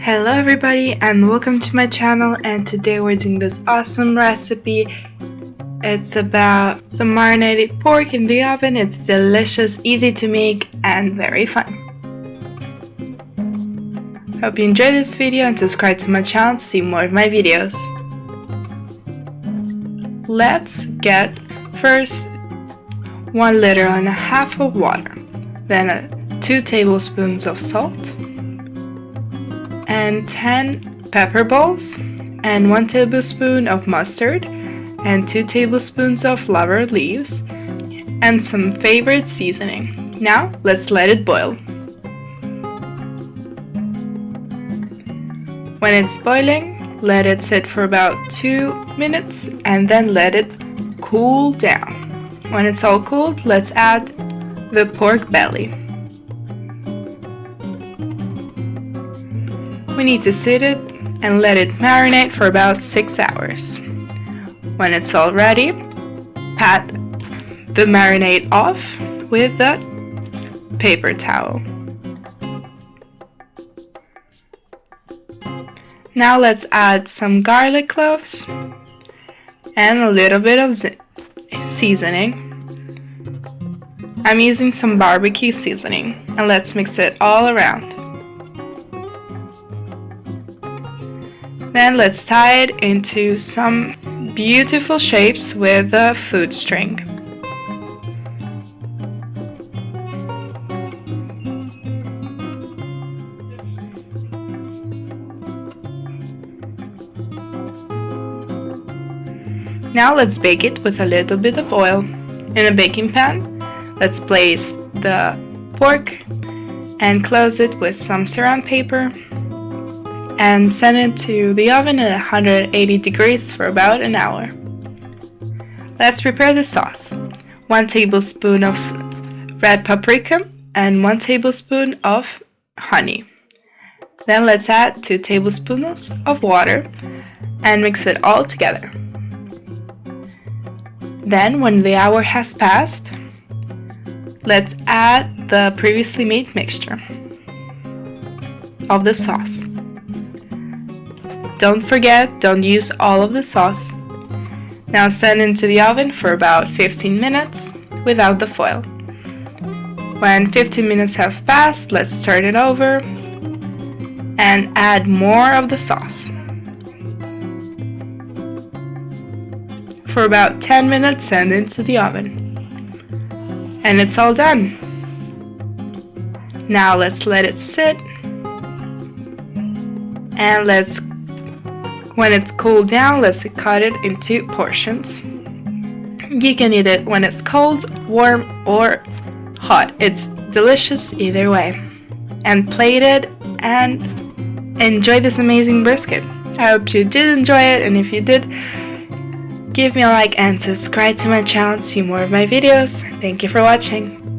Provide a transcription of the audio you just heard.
Hello everybody and welcome to my channel, and today we're doing this awesome recipe. It's about some marinated pork in the oven. It's delicious, easy to make, and very fun. Hope you enjoy this video and subscribe to my channel to see more of my videos. Let's get first 1.5 liters of water, then 2 tablespoons of salt, and 10 pepper balls, and 1 tablespoon of mustard, and 2 tablespoons of laurel leaves, and some favorite seasoning. Now let's let it boil. When it's boiling, let it sit for about 2 minutes and then let it cool down. When it's all cooled, let's add the pork belly. We need to sit it and let it marinate for about 6 hours. When it's all ready, pat the marinade off with a paper towel. Now let's add some garlic cloves and a little bit of seasoning. I'm using some barbecue seasoning, and let's mix it all around. Then let's tie it into some beautiful shapes with a food string. Now let's bake it with a little bit of oil. In a baking pan, let's place the pork and close it with some saran paper and send it to the oven at 180 degrees for about an hour. Let's prepare the sauce. 1 tablespoon of red paprika and 1 tablespoon of honey. Then let's add 2 tablespoons of water and mix it all together. Then when the hour has passed, let's add the previously made mixture of the sauce. Don't forget, don't use all of the sauce. Now send into the oven for about 15 minutes without the foil. When 15 minutes have passed, let's turn it over and add more of the sauce. For about 10 minutes, send into the oven. And it's all done. Now let's let it sit, and when it's cooled down, let's cut it into portions. You can eat it when it's cold, warm, or hot. It's delicious either way. And plate it and enjoy this amazing brisket. I hope you did enjoy it, and if you did, give me a like and subscribe to my channel to see more of my videos. Thank you for watching.